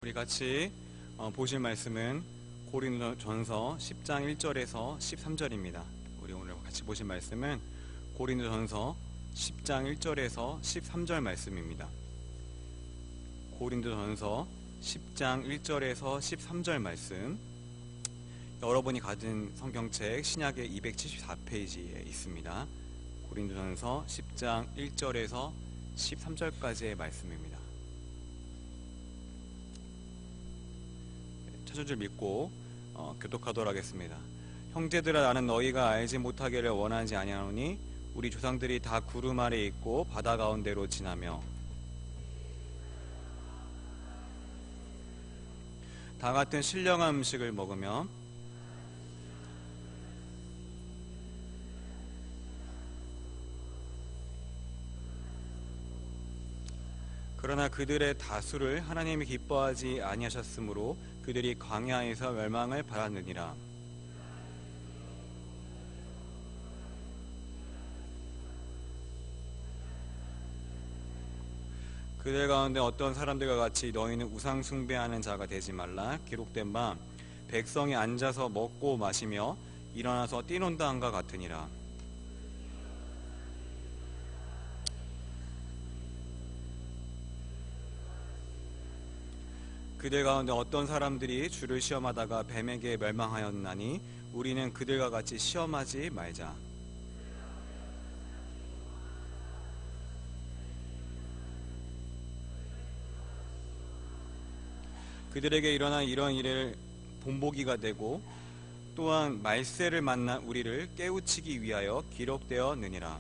우리 같이 보실 말씀은 고린도전서 10장 1절에서 13절입니다. 우리 오늘 같이 보실 말씀은 고린도전서 10장 1절에서 13절 말씀입니다. 고린도전서 10장 1절에서 13절 말씀, 여러분이 가진 성경책 신약의 274페이지에 있습니다. 고린도전서 10장 1절에서 13절까지의 말씀입니다. 찾은 줄 믿고 교독하도록 하겠습니다. 형제들아, 나는 너희가 알지 못하기를 원하지 아니하노니 우리 조상들이 다 구름 아래 있고 바다 가운데로 지나며 다 같은 신령한 음식을 먹으며 그러나 그들의 다수를 하나님이 기뻐하지 아니하셨으므로 그들이 광야에서 멸망을 받았느니라. 그들 가운데 어떤 사람들과 같이 너희는 우상 숭배하는 자가 되지 말라. 기록된 바 백성이 앉아서 먹고 마시며 일어나서 뛰논다 함과 같으니라. 그들 가운데 어떤 사람들이 주를 시험하다가 뱀에게 멸망하였나니 우리는 그들과 같이 시험하지 말자. 그들에게 일어난 이런 일을 본보기가 되고 또한 말세를 만난 우리를 깨우치기 위하여 기록되었느니라.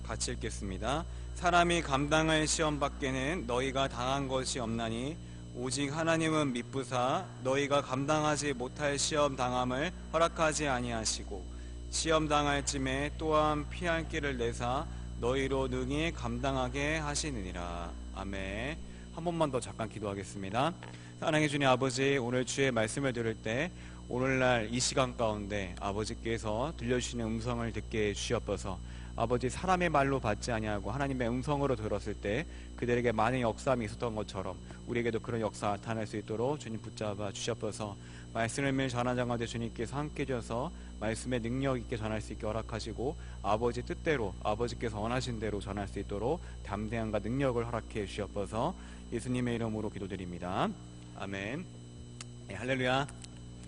같이 읽겠습니다. 사람이 감당할 시험 밖에는 너희가 당한 것이 없나니 오직 하나님은 미쁘사 너희가 감당하지 못할 시험 당함을 허락하지 아니하시고 시험 당할 쯤에 또한 피할 길을 내사 너희로 능히 감당하게 하시느니라. 아멘. 한 번만 더 잠깐 기도하겠습니다. 사랑해 주님 아버지, 오늘 주의 말씀을 들을 때 오늘날 이 시간 가운데 아버지께서 들려주시는 음성을 듣게 해주시옵소서. 아버지, 사람의 말로 받지 아니하고 하나님의 음성으로 들었을 때 그들에게 많은 역사함이 있었던 것처럼 우리에게도 그런 역사 나타날 수 있도록 주님 붙잡아 주시옵소서. 말씀을 매일 전하는 가운데 주님께서 함께 해주셔서 말씀의 능력 있게 전할 수 있게 허락하시고 아버지 뜻대로 아버지께서 원하신 대로 전할 수 있도록 담대함과 능력을 허락해 주시옵소서. 예수님의 이름으로 기도드립니다. 아멘. 네, 할렐루야.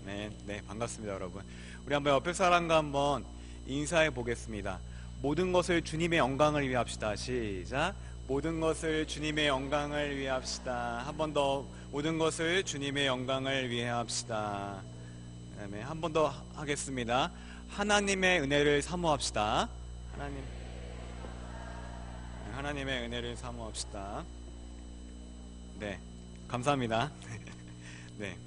네, 반갑습니다 여러분. 우리 한번 옆에 사람과 한번 인사해 보겠습니다. 모든 것을 주님의 영광을 위해 합시다. 시작. 모든 것을 주님의 영광을 위해 합시다. 한 번 더. 모든 것을 주님의 영광을 위해 합시다. 그다음에 한 번 더 하겠습니다. 하나님의 은혜를 사모합시다. 하나님의 은혜를 사모합시다. 네, 감사합니다. 네,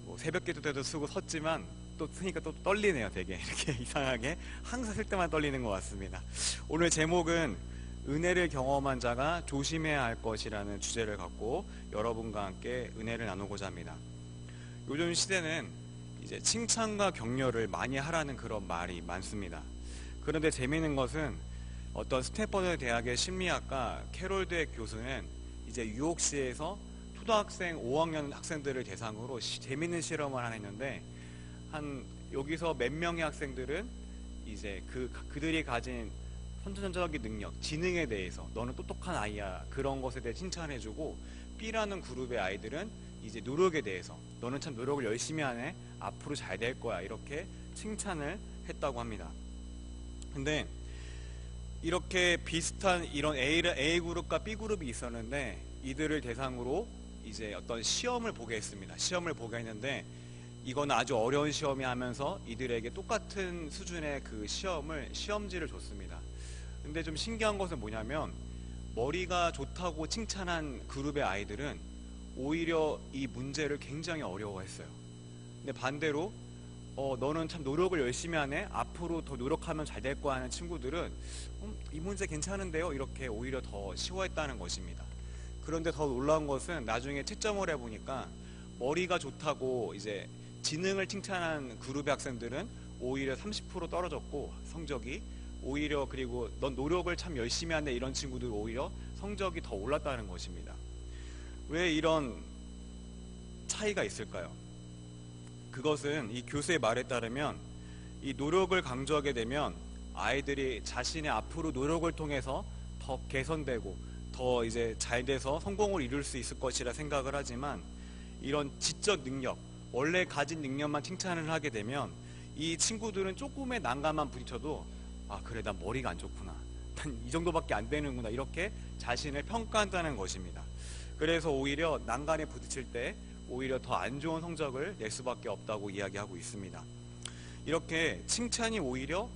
뭐 새벽 기도 때도 쓰고 섰지만 또 쓰니까 또 떨리네요. 되게 이렇게 이상하게 항상 쓸 때만 떨리는 것 같습니다. 오늘 제목은 은혜를 경험한 자가 조심해야 할 것이라는 주제를 갖고 여러분과 함께 은혜를 나누고자 합니다. 요즘 시대는 이제 칭찬과 격려를 많이 하라는 그런 말이 많습니다. 그런데 재미있는 것은 어떤 스탠퍼드 대학의 심리학과 캐롤 드웨 교수는 이제 뉴욕시에서 초등학생 5학년 학생들을 대상으로 재미있는 실험을 하나 했는데, 여기서 몇 명의 학생들은 이제 그들이 가진 선천적인 능력, 지능에 대해서 너는 똑똑한 아이야, 그런 것에 대해 칭찬해주고, B라는 그룹의 아이들은 이제 노력에 대해서 너는 참 노력을 열심히 하네, 앞으로 잘 될 거야, 이렇게 칭찬을 했다고 합니다. 근데 이렇게 비슷한 이런 A 그룹과 B 그룹이 있었는데 이들을 대상으로 이제 어떤 시험을 보게 했습니다. 시험을 보게 했는데 이건 아주 어려운 시험이 하면서 이들에게 똑같은 수준의 그 시험지를 줬습니다. 근데 좀 신기한 것은 뭐냐면 머리가 좋다고 칭찬한 그룹의 아이들은 오히려 이 문제를 굉장히 어려워했어요. 근데 반대로 너는 참 노력을 열심히 하네, 앞으로 더 노력하면 잘 될 거야 하는 친구들은 이 문제 괜찮은데요, 이렇게 오히려 더 쉬워했다는 것입니다. 그런데 더 놀라운 것은 나중에 채점을 해보니까 머리가 좋다고 이제 지능을 칭찬한 그룹의 학생들은 오히려 30% 떨어졌고 성적이, 오히려 그리고 넌 노력을 참 열심히 한다 이런 친구들 오히려 성적이 더 올랐다는 것입니다. 왜 이런 차이가 있을까요? 그것은 이 교수의 말에 따르면 이 노력을 강조하게 되면 아이들이 자신의 앞으로 노력을 통해서 더 개선되고 더 이제 잘 돼서 성공을 이룰 수 있을 것이라 생각을 하지만, 이런 지적 능력, 원래 가진 능력만 칭찬을 하게 되면 이 친구들은 조금의 난관만 부딪혀도 아 그래 난 머리가 안 좋구나, 난 이 정도밖에 안 되는구나, 이렇게 자신을 평가한다는 것입니다. 그래서 오히려 난간에 부딪힐 때 오히려 더 안 좋은 성적을 낼 수밖에 없다고 이야기하고 있습니다. 이렇게 칭찬이 오히려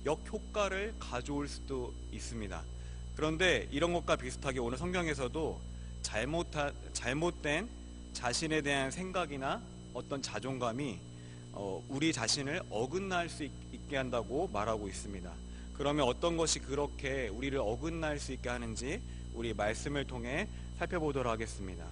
역효과를 가져올 수도 있습니다. 그런데 이런 것과 비슷하게 오늘 성경에서도 잘못된 자신에 대한 생각이나 어떤 자존감이 우리 자신을 어긋날 수 있게 한다고 말하고 있습니다. 그러면 어떤 것이 그렇게 우리를 어긋날 수 있게 하는지 우리 말씀을 통해 살펴보도록 하겠습니다.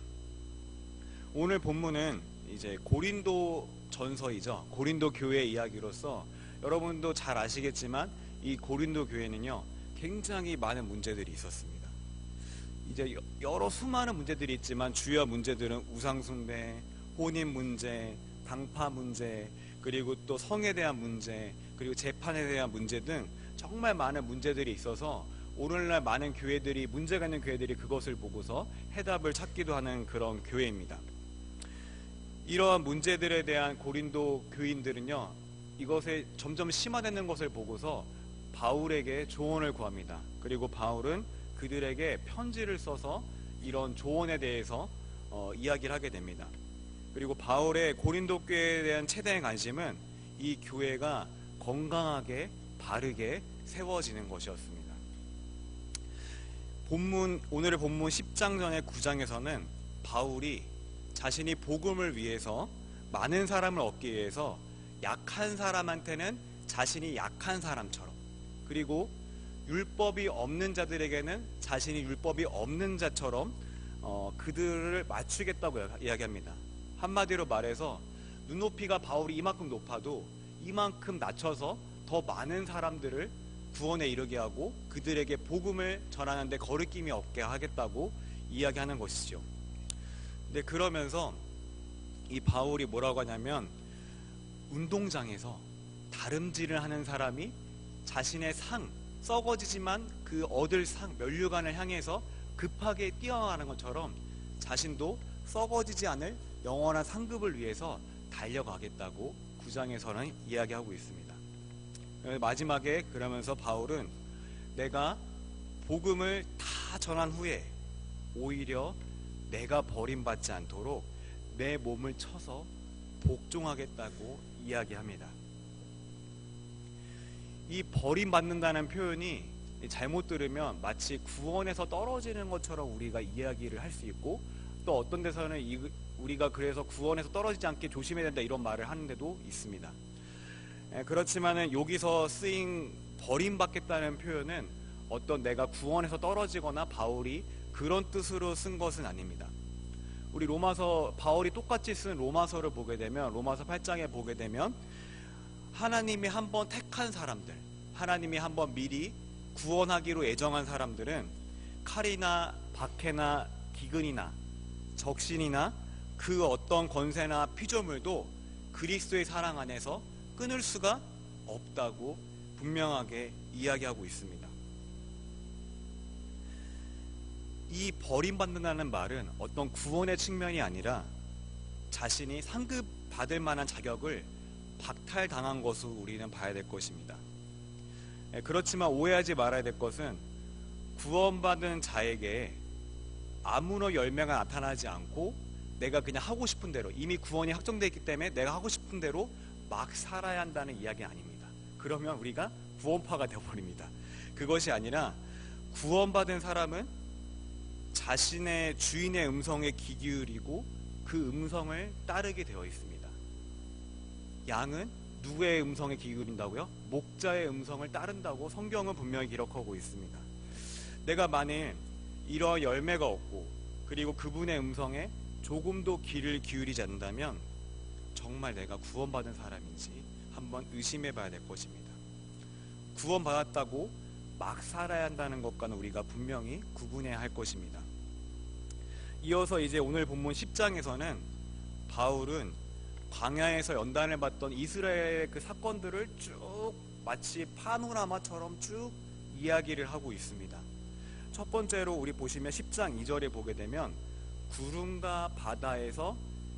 오늘 본문은 이제 고린도 전서이죠. 고린도 교회 이야기로서 여러분도 잘 아시겠지만 이 고린도 교회는요 굉장히 많은 문제들이 있었습니다. 이제 여러 수많은 문제들이 있지만 주요 문제들은 우상숭배, 혼인 문제, 당파 문제, 그리고 또 성에 대한 문제, 그리고 재판에 대한 문제 등 정말 많은 문제들이 있어서 오늘날 많은 교회들이, 문제가 있는 교회들이 그것을 보고서 해답을 찾기도 하는 그런 교회입니다. 이러한 문제들에 대한 고린도 교인들은요 이것에 점점 심화되는 것을 보고서 바울에게 조언을 구합니다. 그리고 바울은 그들에게 편지를 써서 이런 조언에 대해서 이야기를 하게 됩니다. 그리고 바울의 고린도 교회에 대한 최대의 관심은 이 교회가 건강하게 바르게 세워지는 것이었습니다. 오늘의 본문 10장 전의 9장에서는 바울이 자신이 복음을 위해서 많은 사람을 얻기 위해서 약한 사람한테는 자신이 약한 사람처럼, 그리고 율법이 없는 자들에게는 자신이 율법이 없는 자처럼 그들을 맞추겠다고 이야기합니다. 한마디로 말해서 눈높이가 바울이 이만큼 높아도 이만큼 낮춰서 더 많은 사람들을 구원에 이르게 하고 그들에게 복음을 전하는데 거리낌이 없게 하겠다고 이야기하는 것이죠. 근데 그러면서 이 바울이 뭐라고 하냐면, 운동장에서 다름질을 하는 사람이 자신의 상, 썩어지지만 그 얻을 상, 면류관을 향해서 급하게 뛰어가는 것처럼 자신도 썩어지지 않을 영원한 상급을 위해서 달려가겠다고 9장에서는 이야기하고 있습니다. 마지막에 그러면서 바울은 내가 복음을 다 전한 후에 오히려 내가 버림받지 않도록 내 몸을 쳐서 복종하겠다고 이야기합니다. 이 버림받는다는 표현이 잘못 들으면 마치 구원에서 떨어지는 것처럼 우리가 이야기를 할 수 있고, 또 어떤 데서는 우리가 그래서 구원에서 떨어지지 않게 조심해야 된다 이런 말을 하는 데도 있습니다. 그렇지만은 여기서 쓰인 버림받겠다는 표현은 어떤 내가 구원에서 떨어지거나 바울이 그런 뜻으로 쓴 것은 아닙니다. 우리 로마서, 바울이 똑같이 쓴 로마서를 보게 되면, 로마서 8장에 보게 되면 하나님이 한번 택한 사람들, 하나님이 한번 미리 구원하기로 예정한 사람들은 칼이나 박해나 기근이나 적신이나 그 어떤 권세나 피조물도 그리스도의 사랑 안에서 끊을 수가 없다고 분명하게 이야기하고 있습니다. 이 버림받는다는 말은 어떤 구원의 측면이 아니라 자신이 상급받을 만한 자격을 박탈당한 것으로 우리는 봐야 될 것입니다. 그렇지만 오해하지 말아야 될 것은 구원받은 자에게 아무런 열매가 나타나지 않고 내가 그냥 하고 싶은 대로, 이미 구원이 확정되어 있기 때문에 내가 하고 싶은 대로 막 살아야 한다는 이야기는 아닙니다. 그러면 우리가 구원파가 되어버립니다. 그것이 아니라 구원받은 사람은 자신의 주인의 음성에 귀 기울이고 그 음성을 따르게 되어 있습니다. 양은 누구의 음성에 귀 기울인다고요? 목자의 음성을 따른다고 성경은 분명히 기록하고 있습니다. 내가 만일 이러한 열매가 없고 그리고 그분의 음성에 조금도 귀를 기울이지 않는다면 정말 내가 구원받은 사람인지 한번 의심해 봐야 될 것입니다. 구원받았다고 막 살아야 한다는 것과는 우리가 분명히 구분해야 할 것입니다. 이어서 이제 오늘 본문 10장에서는 바울은 광야에서 연단을 받던 이스라엘의 그 사건들을 쭉 마치 파노라마처럼 쭉 이야기를 하고 있습니다. 첫 번째로 우리 보시면 10장 2절에 보게 되면 구름과 바다에서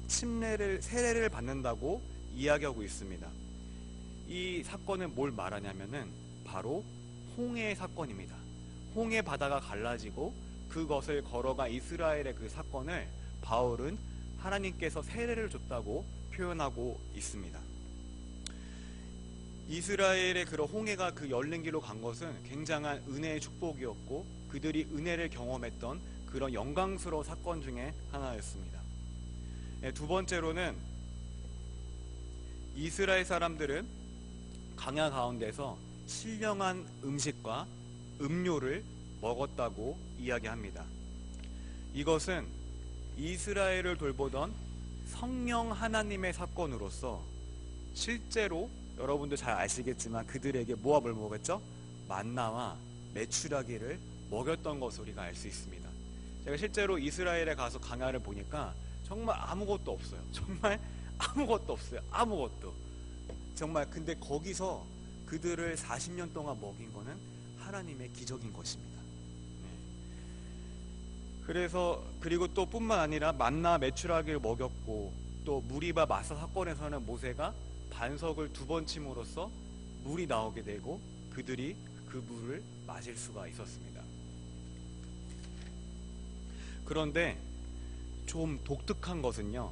세례를 받는다고 이야기하고 있습니다. 이 사건은 뭘 말하냐면은 바로 홍해 사건입니다. 홍해 바다가 갈라지고 그것을 걸어가 이스라엘의 그 사건을 바울은 하나님께서 세례를 줬다고 표현하고 있습니다. 이스라엘의 그런 홍해가 그 열린 길로 간 것은 굉장한 은혜의 축복이었고 그들이 은혜를 경험했던 그런 영광스러운 사건 중에 하나였습니다. 두 번째로는 이스라엘 사람들은 광야 가운데서 신령한 음식과 음료를 먹었다고 이야기합니다. 이것은 이스라엘을 돌보던 성령 하나님의 사건으로서 실제로 여러분도 잘 아시겠지만 그들에게 뭐를 먹였죠? 만나와 메추라기를 먹였던 것을 우리가 알 수 있습니다. 제가 실제로 이스라엘에 가서 광야를 보니까 정말 아무것도 없어요. 정말 아무것도 없어요. 아무것도. 정말 근데 거기서 그들을 40년 동안 먹인 거는 하나님의 기적인 것입니다. 그래서 그리고 또 뿐만 아니라 만나 메추라기를 먹였고 또 무리바 마사 사건에서는 모세가 반석을 2번 침으로써 물이 나오게 되고 그들이 그 물을 마실 수가 있었습니다. 그런데 좀 독특한 것은요,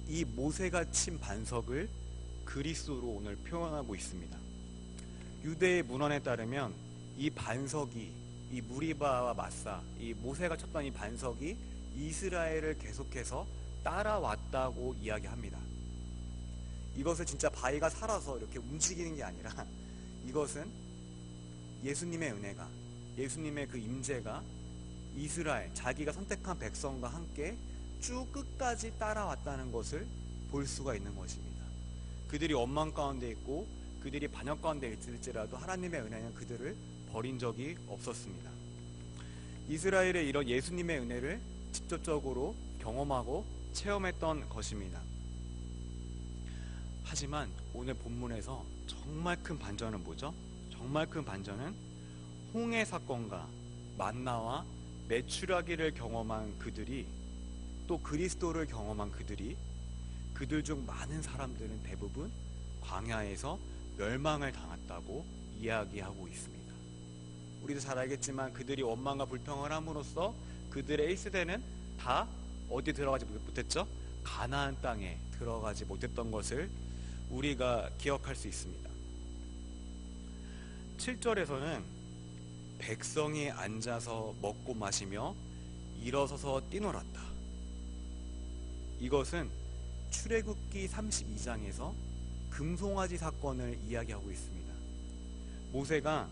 이 모세가 친 반석을 그리스도로 오늘 표현하고 있습니다. 유대의 문헌에 따르면 이 반석이, 이 무리바와 마사, 이 모세가 쳤던 이 반석이 이스라엘을 계속해서 따라왔다고 이야기합니다. 이것을 진짜 바위가 살아서 이렇게 움직이는 게 아니라 이것은 예수님의 은혜가, 예수님의 그 임재가 이스라엘, 자기가 선택한 백성과 함께 쭉 끝까지 따라왔다는 것을 볼 수가 있는 것입니다. 그들이 원망 가운데 있고 그들이 반역 가운데 있을지라도 하나님의 은혜는 그들을 버린 적이 없었습니다. 이스라엘의 이런 예수님의 은혜를 직접적으로 경험하고 체험했던 것입니다. 하지만 오늘 본문에서 정말 큰 반전은 뭐죠? 정말 큰 반전은 홍해 사건과 만나와 메추라기를 경험한 그들이, 또 그리스도를 경험한 그들 중 많은 사람들은 대부분 광야에서 멸망을 당했다고 이야기하고 있습니다. 우리도 잘 알겠지만 그들이 원망과 불평을 함으로써 그들의 1세대는 다 어디 들어가지 못했죠? 가나안 땅에 들어가지 못했던 것을 우리가 기억할 수 있습니다. 7절에서는 백성이 앉아서 먹고 마시며 일어서서 뛰놀았다. 이것은 출애굽기 32장에서 금송아지 사건을 이야기하고 있습니다. 모세가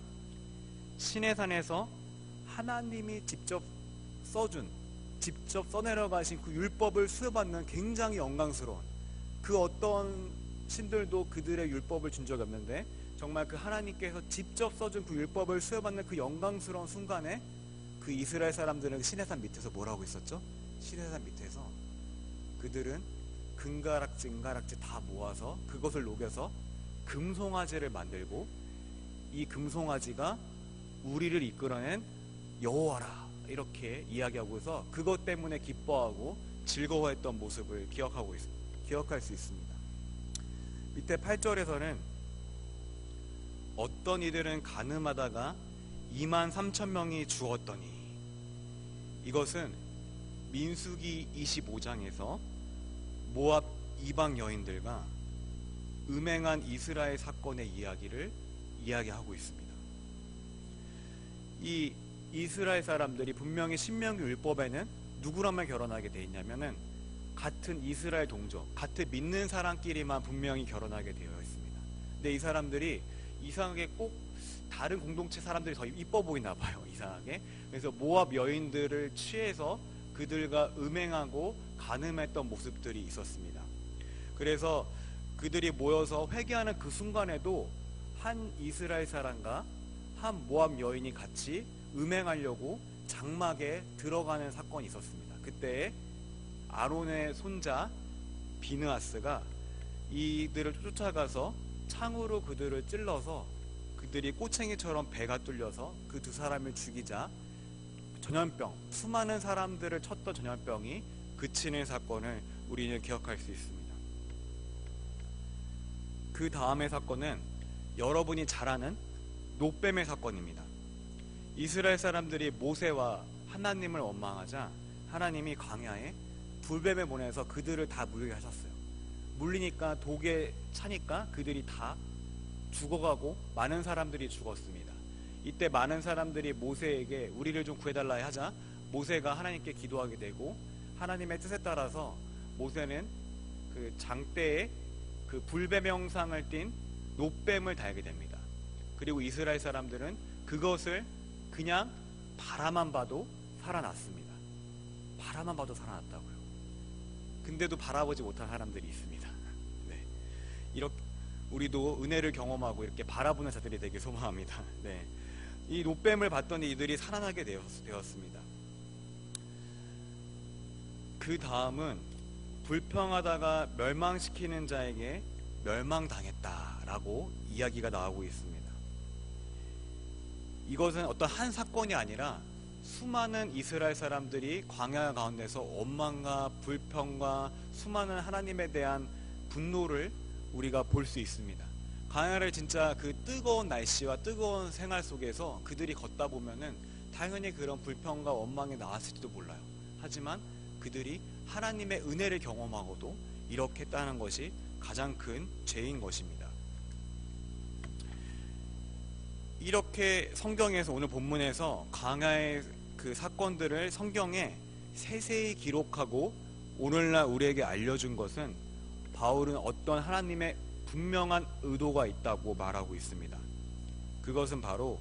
시내산에서 하나님이 직접 써내려 가신 그 율법을 수여받는 굉장히 영광스러운, 그 어떤 신들도 그들의 율법을 준 적이 없는데 정말 그 하나님께서 직접 써준 그 율법을 수여받는 그 영광스러운 순간에 그 이스라엘 사람들은 시내산 밑에서 뭘 하고 있었죠? 시내산 밑에서 그들은 금가락지, 은가락지 다 모아서 그것을 녹여서 금송아지를 만들고, 이 금송아지가 우리를 이끌어낸 여호와라 이렇게 이야기하고서 그것 때문에 기뻐하고 즐거워했던 모습을 기억할 수 있습니다. 밑에 8절에서는 어떤 이들은 가늠하다가 23,000명이 죽었더니, 이것은 민수기 25장에서 모압 이방 여인들과 음행한 이스라엘 사건의 이야기를 이야기하고 있습니다. 이 이스라엘 사람들이 분명히 신명기 율법에는 누구랑만 결혼하게 돼 있냐면은 같은 이스라엘 동족, 같은 믿는 사람끼리만 분명히 결혼하게 되어 있습니다. 근데 이 사람들이 이상하게 꼭 다른 공동체 사람들이 더 이뻐 보이나 봐요. 이상하게. 그래서 모압 여인들을 취해서 그들과 음행하고 간음했던 모습들이 있었습니다. 그래서 그들이 모여서 회개하는 그 순간에도 한 이스라엘 사람과 한 모압 여인이 같이 음행하려고 장막에 들어가는 사건이 있었습니다. 그때 아론의 손자 비느하스가 이들을 쫓아가서 창으로 그들을 찔러서 그들이 꼬챙이처럼 배가 뚫려서 그 두 사람을 죽이자 전염병, 수많은 사람들을 쳤던 전염병이 그치는 사건을 우리는 기억할 수 있습니다. 그 다음의 사건은 여러분이 잘 아는 놋뱀의 사건입니다. 이스라엘 사람들이 모세와 하나님을 원망하자 하나님이 광야에 불뱀을 보내서 그들을 다 물리게 하셨어요. 물리니까 독에 차니까 그들이 다 죽어가고 많은 사람들이 죽었습니다. 이때 많은 사람들이 모세에게 우리를 좀 구해달라 하자 모세가 하나님께 기도하게 되고 하나님의 뜻에 따라서 모세는 그 장대에 그 불뱀 형상을 띤 놋뱀을 달게 됩니다. 그리고 이스라엘 사람들은 그것을 그냥 바라만 봐도 살아났습니다. 바라만 봐도 살아났다고요. 근데도 바라보지 못한 사람들이 있습니다. 네. 이렇게 우리도 은혜를 경험하고 이렇게 바라보는 자들이 되길 소망합니다. 네. 이 놋뱀을 봤더니 이들이 살아나게 되었습니다. 그 다음은 불평하다가 멸망시키는 자에게 멸망당했다라고 이야기가 나오고 있습니다. 이것은 어떤 한 사건이 아니라 수많은 이스라엘 사람들이 광야 가운데서 원망과 불평과 수많은 하나님에 대한 분노를 우리가 볼 수 있습니다. 광야를 진짜 그 뜨거운 날씨와 뜨거운 생활 속에서 그들이 걷다 보면은 당연히 그런 불평과 원망이 나왔을지도 몰라요. 하지만 그들이 하나님의 은혜를 경험하고도 이렇게 했다는 것이 가장 큰 죄인 것입니다. 이렇게 성경에서 오늘 본문에서 광야의 그 사건들을 성경에 세세히 기록하고 오늘날 우리에게 알려준 것은 바울은 어떤 하나님의 분명한 의도가 있다고 말하고 있습니다. 그것은 바로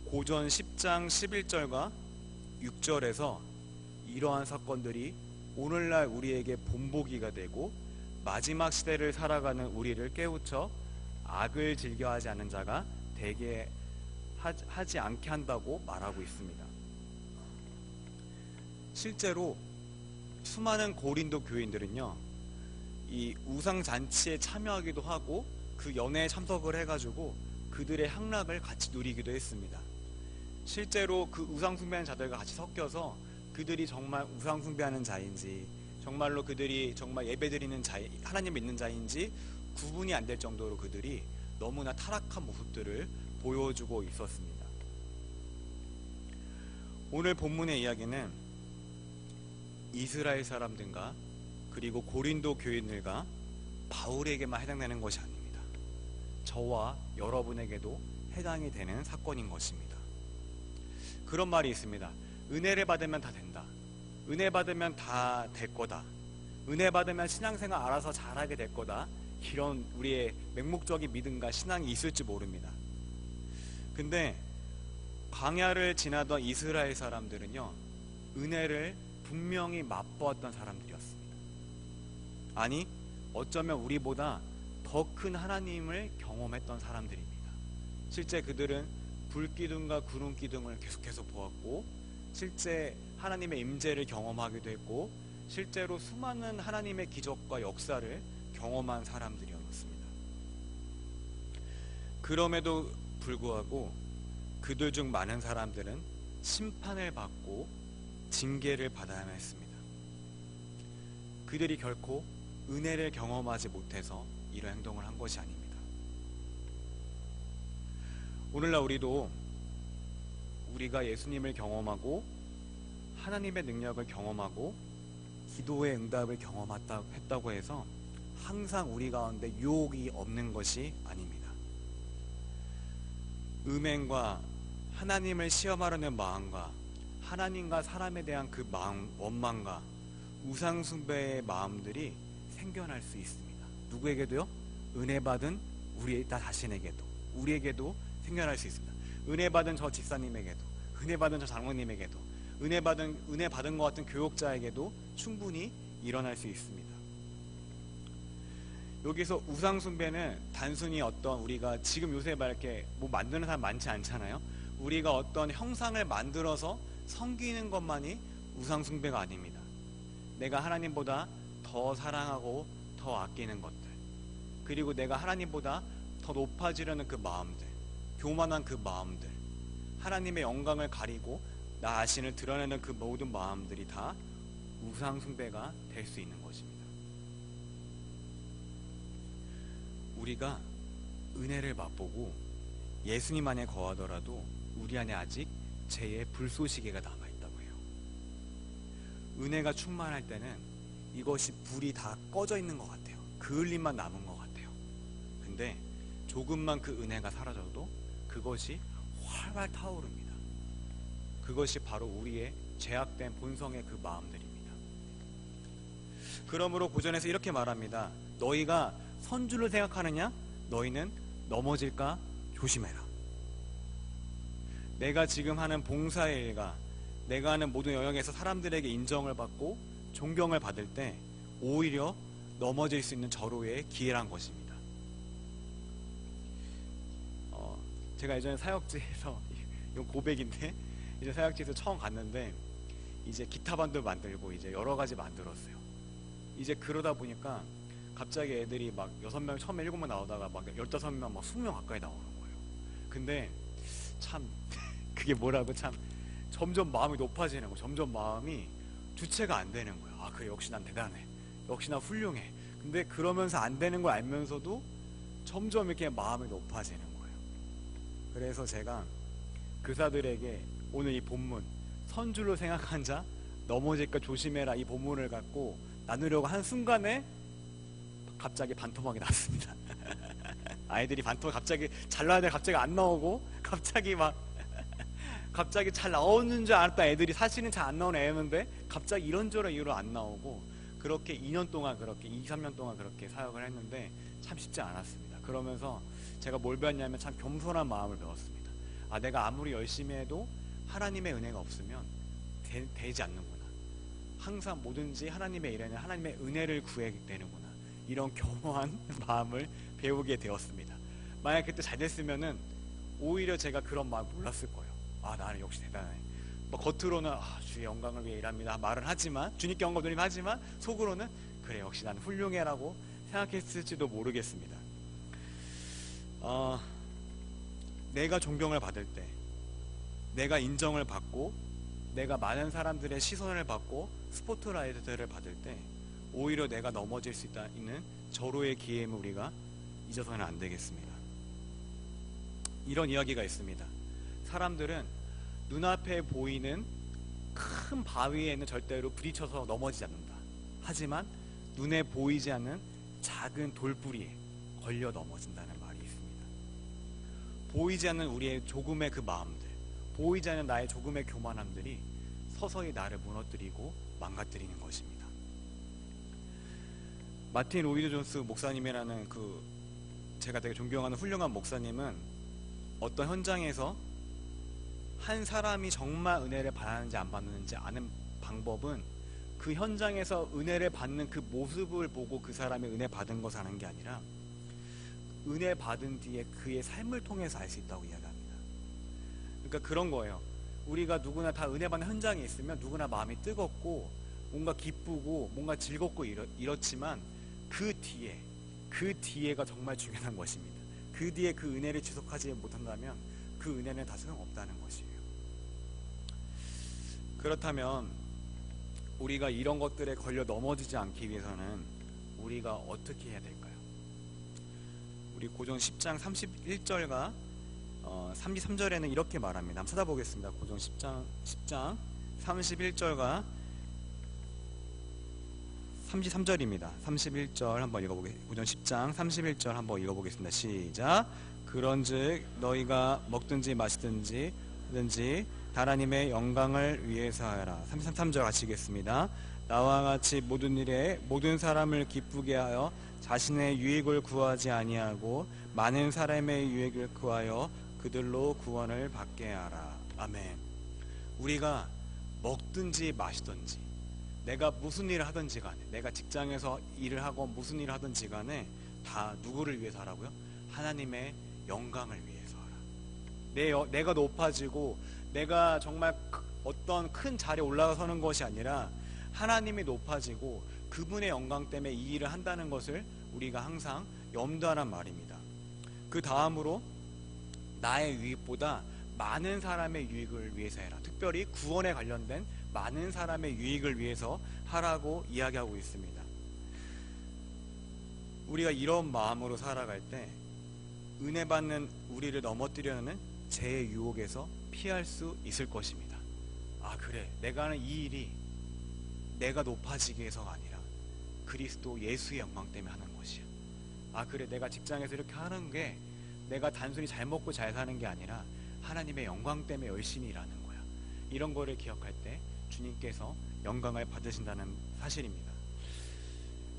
고전 10장 11절과 6절에서 이러한 사건들이 오늘날 우리에게 본보기가 되고 마지막 시대를 살아가는 우리를 깨우쳐 악을 즐겨하지 않는 자가 되게 하지 않게 한다고 말하고 있습니다. 실제로 수많은 고린도 교인들은요, 이 우상잔치에 참여하기도 하고 그 연회에 참석을 해가지고 그들의 향락을 같이 누리기도 했습니다. 실제로 그 우상숭배하는 자들과 같이 섞여서 그들이 정말 우상숭배하는 자인지 정말로 그들이 정말 예배드리는 자, 하나님 믿는 자인지 구분이 안 될 정도로 그들이 너무나 타락한 모습들을 보여주고 있었습니다. 오늘 본문의 이야기는 이스라엘 사람들과 그리고 고린도 교인들과 바울에게만 해당되는 것이 아닙니다. 저와 여러분에게도 해당이 되는 사건인 것입니다. 그런 말이 있습니다. 은혜를 받으면 다 된다. 은혜 받으면 다 될 거다. 은혜 받으면 신앙생활 알아서 잘하게 될 거다. 이런 우리의 맹목적인 믿음과 신앙이 있을지 모릅니다. 근데 광야를 지나던 이스라엘 사람들은요, 은혜를 분명히 맛보았던 사람들이었습니다. 아니, 어쩌면 우리보다 더 큰 하나님을 경험했던 사람들입니다. 실제 그들은 불기둥과 구름기둥을 계속해서 보았고 실제 하나님의 임재를 경험하기도 했고 실제로 수많은 하나님의 기적과 역사를 경험한 사람들이었습니다. 그럼에도 불구하고 그들 중 많은 사람들은 심판을 받고 징계를 받아야만 했습니다. 그들이 결코 은혜를 경험하지 못해서 이런 행동을 한 것이 아닙니다. 오늘날 우리도 우리가 예수님을 경험하고 하나님의 능력을 경험하고 기도의 응답을 경험했다고 해서 항상 우리 가운데 유혹이 없는 것이 아닙니다. 음행과 하나님을 시험하려는 마음과 하나님과 사람에 대한 그 마음, 원망과 우상숭배의 마음들이 생겨날 수 있습니다. 누구에게도요? 은혜 받은 우리 자신에게도, 우리에게도 생겨날 수 있습니다. 은혜 받은 저 집사님에게도, 은혜 받은 저 장로님에게도, 은혜 받은 것 같은 교육자에게도 충분히 일어날 수 있습니다. 여기서 우상숭배는 단순히 어떤 우리가 지금 요새 막 이렇게 뭐 만드는 사람 많지 않잖아요. 우리가 어떤 형상을 만들어서 섬기는 것만이 우상숭배가 아닙니다. 내가 하나님보다 더 사랑하고 더 아끼는 것들, 그리고 내가 하나님보다 더 높아지려는 그 마음들, 교만한 그 마음들, 하나님의 영광을 가리고 나 자신을 드러내는 그 모든 마음들이 다 우상숭배가 될 수 있는 것입니다. 우리가 은혜를 맛보고 예수님 안에 거하더라도 우리 안에 아직 죄의 불쏘시개가 남아있다고 해요. 은혜가 충만할 때는 이것이 불이 다 꺼져 있는 것 같아요. 그을림만 남은 것 같아요. 근데 조금만 그 은혜가 사라져도 그것이 활활 타오릅니다. 그것이 바로 우리의 죄악된 본성의 그 마음들입니다. 그러므로 고전에서 이렇게 말합니다. 너희가 선줄로 생각하느냐? 너희는 넘어질까 조심해라. 내가 지금 하는 봉사의 일과 내가 하는 모든 영역에서 사람들에게 인정을 받고 존경을 받을 때 오히려 넘어질 수 있는 절호의 기회란 것입니다. 제가 예전에 사역지에서 이건 고백인데 이제 사역지에서 처음 갔는데 이제 기타반도 만들고 이제 여러 가지 만들었어요. 이제 그러다 보니까 갑자기 애들이 막 6명 처음에 7명 나오다가 막 15명 막 20명 가까이 나오는 거예요. 근데 참 그게 뭐라고 참 점점 마음이 높아지는 거, 점점 마음이 주체가 안 되는 거야. 아 그래, 역시 난 대단해, 역시 난 훌륭해. 근데 그러면서 안 되는 걸 알면서도 점점 이렇게 마음이 높아지는 거예요. 그래서 제가 그사들에게 오늘 이 본문 선줄로 생각한 자 넘어질까 조심해라 이 본문을 갖고 나누려고 한 순간에 갑자기 반토막이 났습니다. 아이들이 반토막 갑자기 잘 나와야 돼 갑자기 안 나오고 갑자기 갑자기 잘 나오는 줄 알았다 애들이 사실은 잘 안 나오는 애였는데 갑자기 이런저런 이유로 안 나오고 그렇게 2년 동안 그렇게 2-3년 동안 그렇게 사역을 했는데 참 쉽지 않았습니다. 그러면서 제가 뭘 배웠냐면 참 겸손한 마음을 배웠습니다. 아 내가 아무리 열심히 해도 하나님의 은혜가 없으면 되지 않는구나. 항상 뭐든지 하나님의 일에는 하나님의 은혜를 구해야 되는구나. 이런 겸허한 마음을 배우게 되었습니다. 만약 그때 잘 됐으면은 오히려 제가 그런 마음 몰랐을 거예요. 아 나는 역시 대단해. 뭐 겉으로는 아 주의 영광을 위해 일합니다 말은 하지만 주님께 영광 돌림 하지만 속으로는 그래 역시 나는 훌륭해라고 생각했을지도 모르겠습니다. 내가 존경을 받을 때, 내가 인정을 받고, 내가 많은 사람들의 시선을 받고 스포트라이트를 받을 때 오히려 내가 넘어질 수 있는 절호의 기회임을 우리가 잊어서는 안 되겠습니다. 이런 이야기가 있습니다. 사람들은 눈앞에 보이는 큰 바위에는 절대로 부딪혀서 넘어지지 않는다. 하지만 눈에 보이지 않는 작은 돌뿌리에 걸려 넘어진다는 말이 있습니다. 보이지 않는 우리의 조금의 그 마음들, 보이지 않는 나의 조금의 교만함들이 서서히 나를 무너뜨리고 망가뜨리는 것입니다. 마틴 로이드 존스 목사님이라는 제가 되게 존경하는 훌륭한 목사님은 어떤 현장에서 한 사람이 정말 은혜를 받았는지 안 받는지 아는 방법은 그 현장에서 은혜를 받는 그 모습을 보고 그 사람이 은혜 받은 것을 아는 게 아니라 은혜 받은 뒤에 그의 삶을 통해서 알 수 있다고 이야기합니다. 그러니까 그런 거예요. 우리가 누구나 다 은혜 받는 현장에 있으면 누구나 마음이 뜨겁고 뭔가 기쁘고 뭔가 즐겁고 이렇지만 그 뒤에가 정말 중요한 것입니다. 그 뒤에 그 은혜를 지속하지 못한다면 그 은혜는 다 소용없다는 것이에요. 그렇다면 우리가 이런 것들에 걸려 넘어지지 않기 위해서는 우리가 어떻게 해야 될까요? 우리 고전 10장 31절과 33절에는 이렇게 말합니다. 한번 찾아보겠습니다. 고전 10장 31절과 33절입니다. 31절 한번 읽어보겠습니다. 고전 10장 31절 한번 읽어보겠습니다. 시작. 그런즉 너희가 먹든지 마시든지 하든지 하나님의 영광을 위해서 하라. 33절 같이 읽겠습니다. 나와 같이 모든 일에 모든 사람을 기쁘게 하여 자신의 유익을 구하지 아니하고 많은 사람의 유익을 구하여 그들로 구원을 받게 하라. 아멘. 우리가 먹든지 마시든지 내가 무슨 일을 하든지 간에 내가 직장에서 일을 하고 무슨 일을 하든지 간에 다 누구를 위해서 하라고요? 하나님의 영광을 위해서 하라. 내가 높아지고 내가 정말 어떤 큰 자리에 올라서는 것이 아니라 하나님이 높아지고 그분의 영광 때문에 이 일을 한다는 것을 우리가 항상 염두하란 말입니다. 그 다음으로 나의 유익보다 많은 사람의 유익을 위해서 해라. 특별히 구원에 관련된 많은 사람의 유익을 위해서 하라고 이야기하고 있습니다. 우리가 이런 마음으로 살아갈 때 은혜 받는 우리를 넘어뜨려는 죄의 유혹에서 피할 수 있을 것입니다. 아, 그래, 내가 하는 이 일이 내가 높아지기 위해서가 아니라 그리스도 예수의 영광 때문에 하는 것이야. 아, 그래, 내가 직장에서 이렇게 하는 게 내가 단순히 잘 먹고 잘 사는 게 아니라 하나님의 영광 때문에 열심히 일하는 거야. 이런 거를 기억할 때 주님께서 영광을 받으신다는 사실입니다.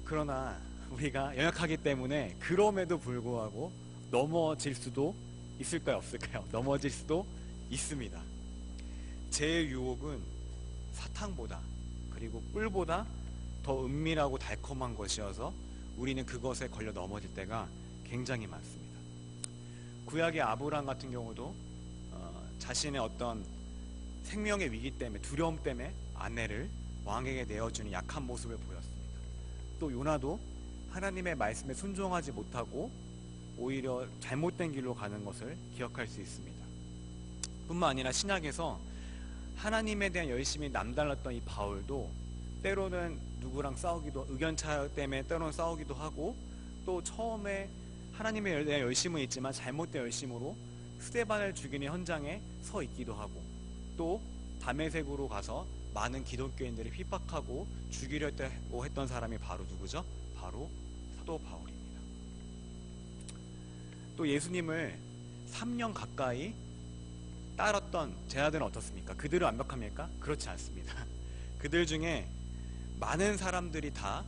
그러나 우리가 연약하기 때문에 그럼에도 불구하고 넘어질 수도 있을까요? 없을까요? 넘어질 수도 있습니다. 죄의 유혹은 사탕보다 그리고 꿀보다 더 은밀하고 달콤한 것이어서 우리는 그것에 걸려 넘어질 때가 굉장히 많습니다. 구약의 아브라함 같은 경우도 자신의 어떤 생명의 위기 때문에, 두려움 때문에 아내를 왕에게 내어주는 약한 모습을 보였습니다. 또 요나도 하나님의 말씀에 순종하지 못하고 오히려 잘못된 길로 가는 것을 기억할 수 있습니다. 뿐만 아니라 신약에서 하나님에 대한 열심이 남달랐던 이 바울도 때로는 누구랑 싸우기도, 의견차 때문에 때로는 싸우기도 하고, 또 처음에 하나님에 대한 열심은 있지만 잘못된 열심으로 스데반을 죽이는 현장에 서 있기도 하고, 또 다메섹으로 가서 많은 기독교인들을 핍박하고 죽이려고 했던 사람이 바로 누구죠? 바로 사도 바울입니다. 또 예수님을 3년 가까이 따랐던 제자들은 어떻습니까? 그들은 완벽합니까? 그렇지 않습니다. 그들 중에 많은 사람들이 다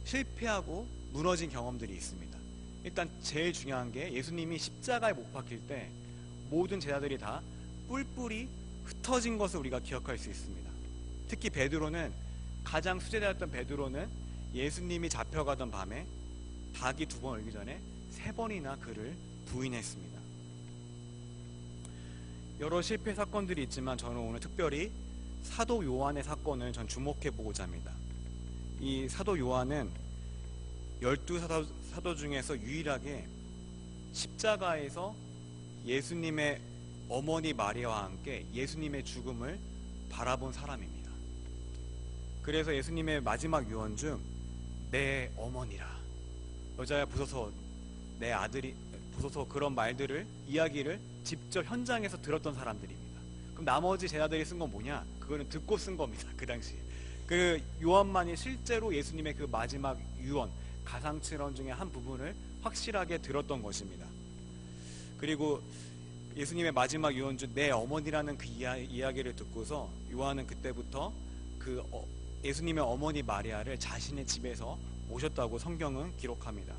실패하고 무너진 경험들이 있습니다. 일단 제일 중요한 게 예수님이 십자가에 못 박힐 때 모든 제자들이 다 뿔뿔이 흩어진 것을 우리가 기억할 수 있습니다. 특히 베드로는, 가장 수제자였던 베드로는 예수님이 잡혀가던 밤에 닭이 2번 울기 전에 3번이나 그를 부인했습니다. 여러 실패 사건들이 있지만 저는 오늘 특별히 사도 요한의 사건을 전 주목해 보고자 합니다. 이 사도 요한은 12사도 중에서 유일하게 십자가에서 예수님의 어머니 마리아와 함께 예수님의 죽음을 바라본 사람입니다. 그래서 예수님의 마지막 유언 중 내 어머니라, 여자야 부서서 내 아들이 부서서, 그런 말들을, 이야기를 직접 현장에서 들었던 사람들입니다. 그럼 나머지 제자들이 쓴 건 뭐냐? 그거는 듣고 쓴 겁니다. 그 당시에 그 요한만이 실제로 예수님의 그 마지막 유언, 가상칠언 중에 한 부분을 확실하게 들었던 것입니다. 그리고 예수님의 마지막 유언 중 내 어머니라는 그 이야기를 듣고서 요한은 그때부터 예수님의 어머니 마리아를 자신의 집에서 모셨다고 성경은 기록합니다.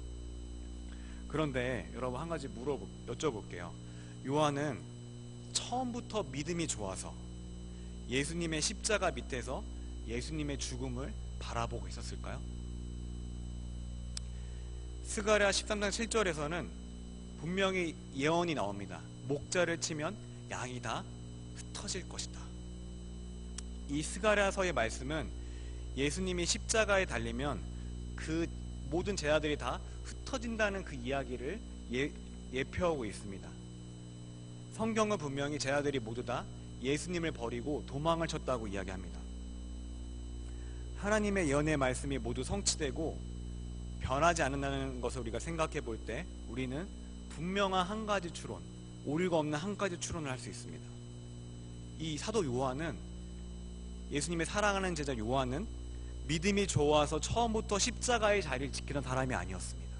그런데 여러분, 한 가지 여쭤볼게요. 요한은 처음부터 믿음이 좋아서 예수님의 십자가 밑에서 예수님의 죽음을 바라보고 있었을까요? 스가랴 13장 7절에서는 분명히 예언이 나옵니다. 목자를 치면 양이 다 흩어질 것이다. 이 스가랴서의 말씀은 예수님이 십자가에 달리면 그 모든 제자들이 다 흩어진다는 그 이야기를 예표하고 있습니다. 성경은 분명히 제자들이 모두 다 예수님을 버리고 도망을 쳤다고 이야기합니다. 하나님의 예언의 말씀이 모두 성취되고 변하지 않는다는 것을 우리가 생각해 볼 때 우리는 분명한 한 가지 추론, 오류가 없는 한 가지 추론을 할 수 있습니다. 이 사도 요한은, 예수님의 사랑하는 제자 요한은 믿음이 좋아서 처음부터 십자가의 자리를 지키던 사람이 아니었습니다.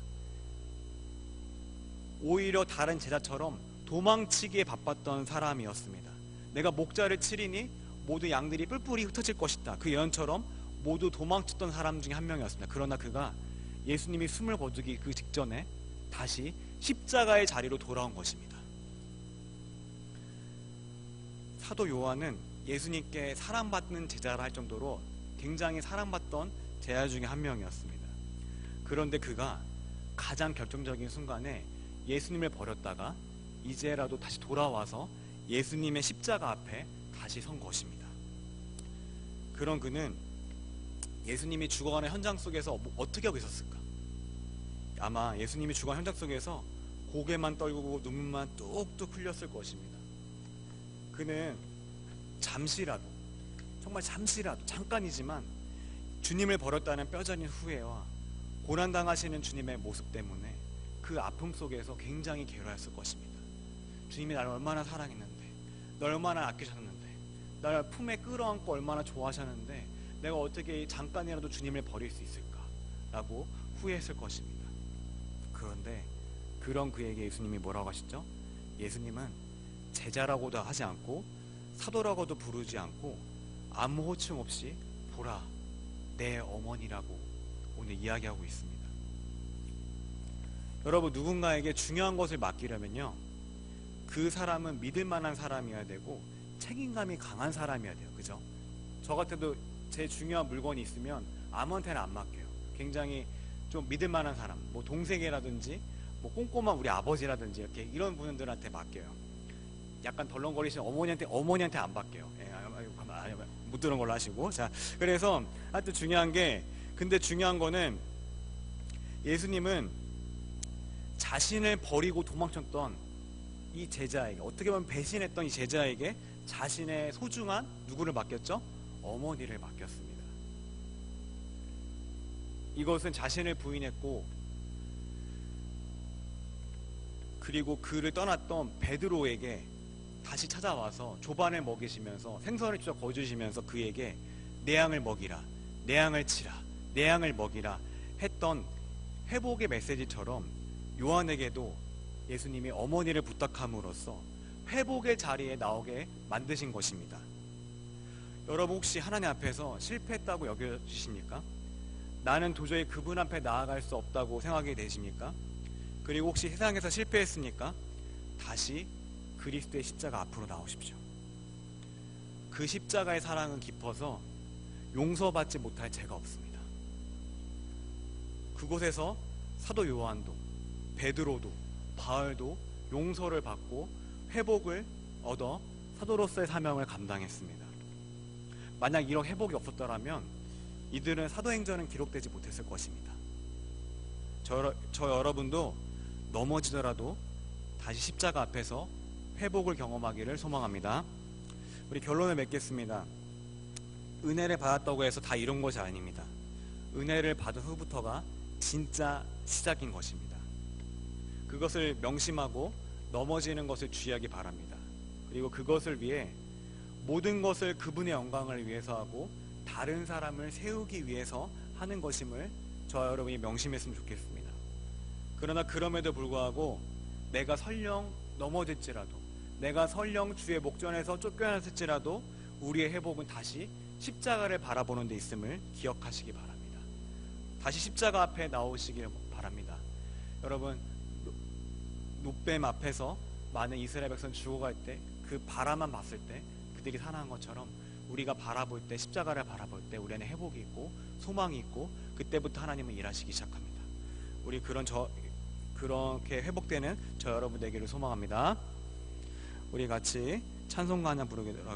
오히려 다른 제자처럼 도망치기에 바빴던 사람이었습니다. 내가 목자를 치리니 모두 양들이 뿔뿔이 흩어질 것이다, 그 예언처럼 모두 도망쳤던 사람 중에 한 명이었습니다. 그러나 그가 예수님이 숨을 거두기 그 직전에 다시 십자가의 자리로 돌아온 것입니다. 사도 요한은 예수님께 사랑받는 제자라 할 정도로 굉장히 사랑받던 제자 중에 한 명이었습니다. 그런데 그가 가장 결정적인 순간에 예수님을 버렸다가 이제라도 다시 돌아와서 예수님의 십자가 앞에 다시 선 것입니다. 그런 그는 예수님이 죽어가는 현장 속에서 어떻게 하고 있었을까? 아마 예수님이 죽어가는 현장 속에서 고개만 떨구고 눈물만 뚝뚝 흘렸을 것입니다. 그는 잠시라도, 정말 잠시라도, 잠깐이지만 주님을 버렸다는 뼈저린 후회와 고난당하시는 주님의 모습 때문에 그 아픔 속에서 굉장히 괴로웠을 것입니다. 주님이 나를 얼마나 사랑했는데, 널 얼마나 아끼셨는데, 날 품에 끌어안고 얼마나 좋아하셨는데 내가 어떻게 잠깐이라도 주님을 버릴 수 있을까? 라고 후회했을 것입니다. 그런데 그런 그에게 예수님이 뭐라고 하시죠? 예수님은 제자라고도 하지 않고 사도라고도 부르지 않고 아무 호칭 없이 보라, 내 어머니라고 오늘 이야기하고 있습니다. 여러분, 누군가에게 중요한 것을 맡기려면요, 그 사람은 믿을 만한 사람이어야 되고 책임감이 강한 사람이어야 돼요. 그죠? 저 같아도 제 중요한 물건이 있으면 아무한테나 안 맡겨요. 굉장히 좀 믿을 만한 사람, 뭐 동생이라든지 뭐 꼼꼼한 우리 아버지라든지 이렇게 이런 분들한테 맡겨요. 약간 덜렁거리시는 어머니한테 안 맡겨요. 예, 못 들은 걸로 하시고. 자, 그래서 하여튼 근데 중요한 거는 예수님은 자신을 버리고 도망쳤던 이 제자에게, 어떻게 보면 배신했던 이 제자에게 자신의 소중한 누구를 맡겼죠? 어머니를 맡겼습니다. 이것은 자신을 부인했고, 그리고 그를 떠났던 베드로에게 다시 찾아와서 조반을 먹이시면서 생선을 직접 거주시면서 그에게 내 양을 먹이라, 내 양을 치라, 내 양을 먹이라 했던 회복의 메시지처럼 요한에게도 예수님이 어머니를 부탁함으로써 회복의 자리에 나오게 만드신 것입니다. 여러분, 혹시 하나님 앞에서 실패했다고 여겨지십니까? 나는 도저히 그분 앞에 나아갈 수 없다고 생각이 되십니까? 그리고 혹시 세상에서 실패했습니까? 다시 그리스도의 십자가 앞으로 나오십시오. 그 십자가의 사랑은 깊어서 용서받지 못할 죄가 없습니다. 그곳에서 사도 요한도, 베드로도, 바울도 용서를 받고 회복을 얻어 사도로서의 사명을 감당했습니다. 만약 이런 회복이 없었더라면 이들은 사도행전은 기록되지 못했을 것입니다. 저 여러분도 넘어지더라도 다시 십자가 앞에서 회복을 경험하기를 소망합니다. 우리 결론을 맺겠습니다. 은혜를 받았다고 해서 다 이룬 것이 아닙니다. 은혜를 받은 후부터가 진짜 시작인 것입니다. 그것을 명심하고 넘어지는 것을 주의하기 바랍니다. 그리고 그것을 위해 모든 것을 그분의 영광을 위해서 하고 다른 사람을 세우기 위해서 하는 것임을 저와 여러분이 명심했으면 좋겠습니다. 그러나 그럼에도 불구하고 내가 설령 넘어질지라도, 내가 설령 주의 목전에서 쫓겨났을지라도 우리의 회복은 다시 십자가를 바라보는 데 있음을 기억하시기 바랍니다. 다시 십자가 앞에 나오시길 바랍니다. 여러분, 놋뱀 앞에서 많은 이스라엘 백성 죽어갈 때 그 바라만 봤을 때 그들이 살아난 것처럼 우리가 바라볼 때, 십자가를 바라볼 때 우리 안에 회복이 있고 소망이 있고 그때부터 하나님은 일하시기 시작합니다. 우리 그렇게 회복되는 저 여러분 되기를 소망합니다. 우리 같이 찬송가 한 장 부르도록 하겠습니다.